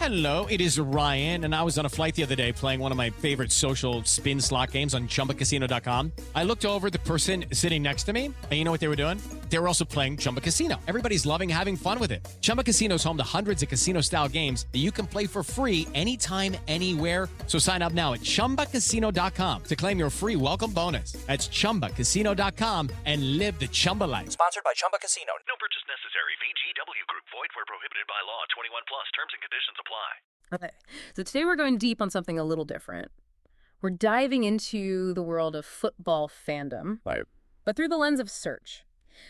Hello, it is Ryan, and I was on a flight the other day playing one of my favorite social spin slot games on ChumbaCasino.com. I looked over at the person sitting next to me, and you know what they were doing? They were also playing Chumba Casino. Everybody's loving having fun with it. Chumba Casino is home to hundreds of casino-style games that you can play for free anytime, anywhere. So sign up now at ChumbaCasino.com to claim your free welcome bonus. That's ChumbaCasino.com and live the Chumba life. Sponsored by Chumba Casino. No purchase necessary. VGW Group. Void where prohibited by law. 21 plus. Terms and conditions apply. Okay, so today we're going deep on something a little different. We're diving into the world of football fandom, Right. but through the lens of search.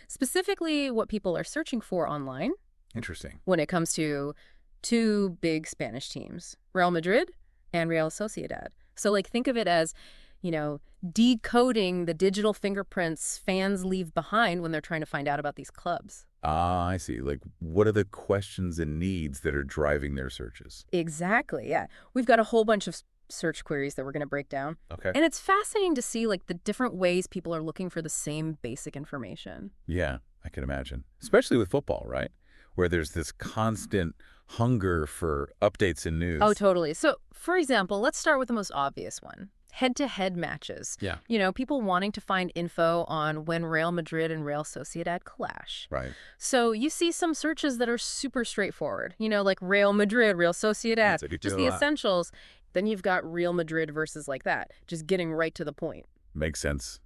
Specifically, what people are searching for online Interesting. when it comes to two big Spanish teams, Real Madrid and Real Sociedad. So, like, think of it as, you know, decoding the digital fingerprints fans leave behind when they're trying to find out about these clubs. Ah, I see. Like, what are the questions and needs that are driving their searches? Exactly, yeah. We've got a whole bunch of search queries that we're going to break down. Okay. And it's fascinating to see, like, the different ways people are looking for the same basic information. Yeah, I can imagine. Especially with football, right? Where there's this constant hunger for updates and news. Oh, totally. So, for example, let's start with the most obvious one. Head-to-head matches. Yeah. You know, people wanting to find info on when Real Madrid and Real Sociedad clash. Right. So you see some searches that are super straightforward, you know, like Real Madrid, Real Sociedad, Like just the essentials. Then you've got Real Madrid versus like that, just getting right to the point. Makes sense.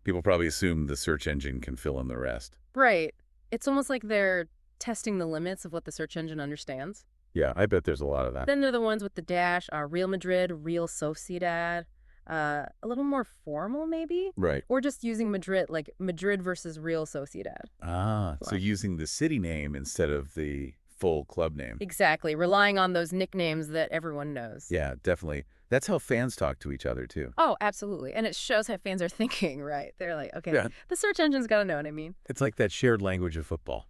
People probably assume the search engine can fill in the rest. Right. It's almost like they're testing the limits of what the search engine understands. Yeah, I bet there's a lot of that. Then there are the ones with the dash, Real Madrid, Real Sociedad, a little more formal maybe? Right. Or just using Madrid, like Madrid versus Real Sociedad. Ah, so using the city name instead of the full club name. Exactly, relying on those nicknames that everyone knows. Yeah, definitely. That's how fans talk to each other, too. Oh, absolutely. And it shows how fans are thinking, right? They're like, okay, Yeah. the search engine's got to know what I mean. It's like that shared language of football.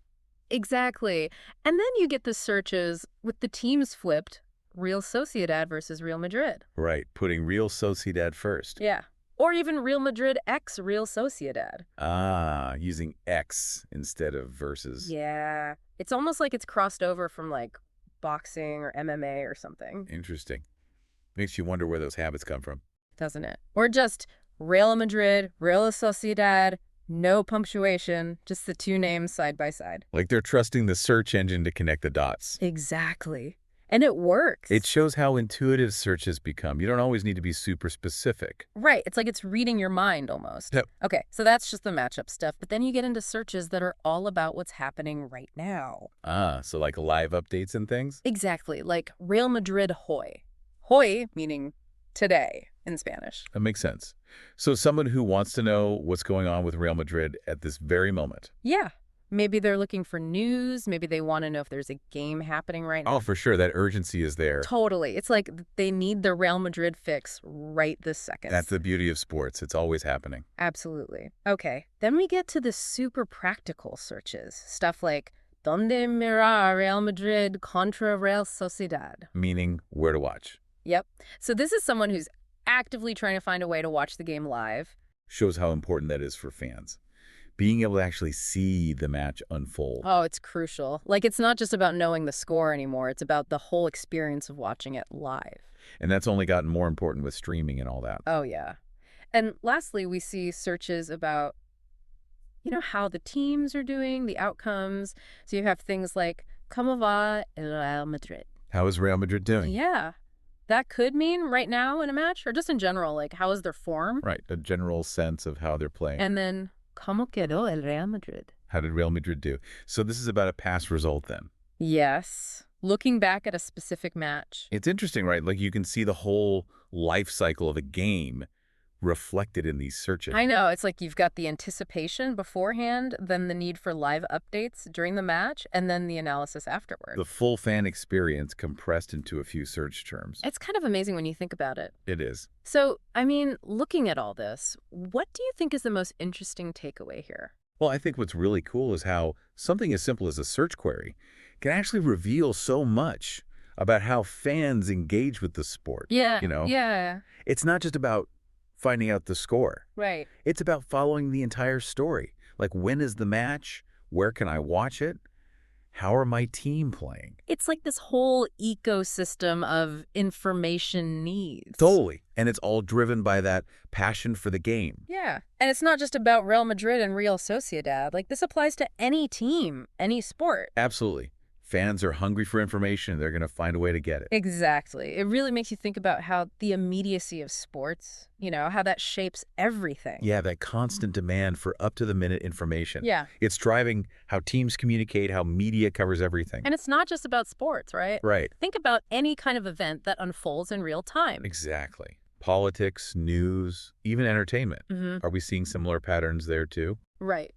Exactly. And then you get the searches with the teams flipped, Real Sociedad versus Real Madrid. Right, putting Real Sociedad first. Yeah. Or even Real Madrid x Real Sociedad. Ah, using X instead of versus. Yeah. It's almost like it's crossed over from like boxing or MMA or something, Interesting. Makes you wonder where those habits come from. doesn't it? Or just Real Madrid, Real Sociedad, no punctuation, just the two names side by side. Like they're trusting the search engine to connect the dots. Exactly. And it works. It shows how intuitive search has become. You don't always need to be super specific. Right. It's like it's reading your mind almost. Yep. Okay, so that's just the matchup stuff. But then you get into searches that are all about what's happening right now. Ah, so like live updates and things? Exactly. Like Real Madrid hoy. Hoy meaning today in Spanish. That makes sense. So someone who wants to know what's going on with Real Madrid at this very moment. Yeah. Maybe they're looking for news. Maybe they want to know if there's a game happening right now. Oh, for sure. That urgency is there. Totally. It's like they need the Real Madrid fix right this second. That's the beauty of sports. It's always happening. Absolutely. Okay. Then we get to the super practical searches. Stuff like, ¿Dónde mirar Real Madrid contra Real Sociedad? Meaning where to watch. Yep. So this is someone who's actively trying to find a way to watch the game live. Shows how important that is for fans. Being able to actually see the match unfold. Oh, it's crucial. Like, it's not just about knowing the score anymore. It's about the whole experience of watching it live. And that's only gotten more important with streaming and all that. Oh, yeah. And lastly, we see searches about, you know, how the teams are doing, the outcomes. So you have things like, ¿Cómo va el Real Madrid? How is Real Madrid doing? Yeah. That could mean right now in a match, or just in general, like, how is their form? Right, a general sense of how they're playing. And then, ¿Cómo quedó el Real Madrid? How did Real Madrid do? So this is about a past result then. Yes. Looking back at a specific match. It's interesting, right? Like you can see the whole life cycle of a game reflected in these searches. I know. It's like you've got the anticipation beforehand, then the need for live updates during the match, and then the analysis afterward. The full fan experience compressed into a few search terms. It's kind of amazing when you think about it. It is. So, I mean, looking at all this, what do you think is the most interesting takeaway here? Well, I think what's really cool is how something as simple as a search query can actually reveal so much about how fans engage with the sport. Yeah. You know? Yeah. It's not just about finding out the score. Right. It's about following the entire story. Like, when is the match? Where can I watch it? how are my team playing? It's like this whole ecosystem of information needs. Totally. And it's all driven by that passion for the game. Yeah. And it's not just about Real Madrid and Real Sociedad. Like, this applies to any team, any sport. Absolutely. Fans are hungry for information. They're going to find a way to get it. Exactly. It really makes you think about how the immediacy of sports, how that shapes everything. Yeah, that constant demand for up-to-the-minute information. Yeah. It's driving how teams communicate, how media covers everything. And it's not just about sports, right? Right. Think about any kind of event that unfolds in real time. Exactly. Politics, news, even entertainment. Are we seeing similar patterns there too? Right.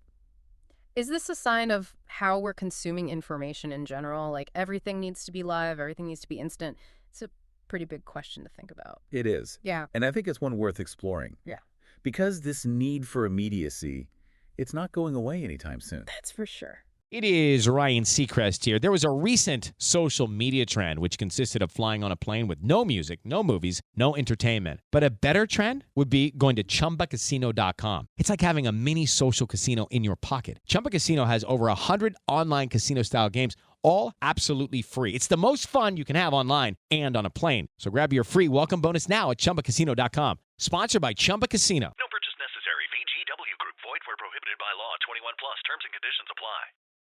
Is this a sign of how we're consuming information in general? Like, everything needs to be live, everything needs to be instant? It's a pretty big question to think about. It is. Yeah. And I think it's one worth exploring. Yeah. Because this need for immediacy, it's not going away anytime soon. That's for sure. It is Ryan Seacrest here. There was a recent social media trend which consisted of flying on a plane with no music, no movies, no entertainment. But a better trend would be going to ChumbaCasino.com. It's like having a mini social casino in your pocket. Chumba Casino has over 100 online casino-style games, all absolutely free. It's the most fun you can have online and on a plane. So grab your free welcome bonus now at ChumbaCasino.com. Sponsored by Chumba Casino. No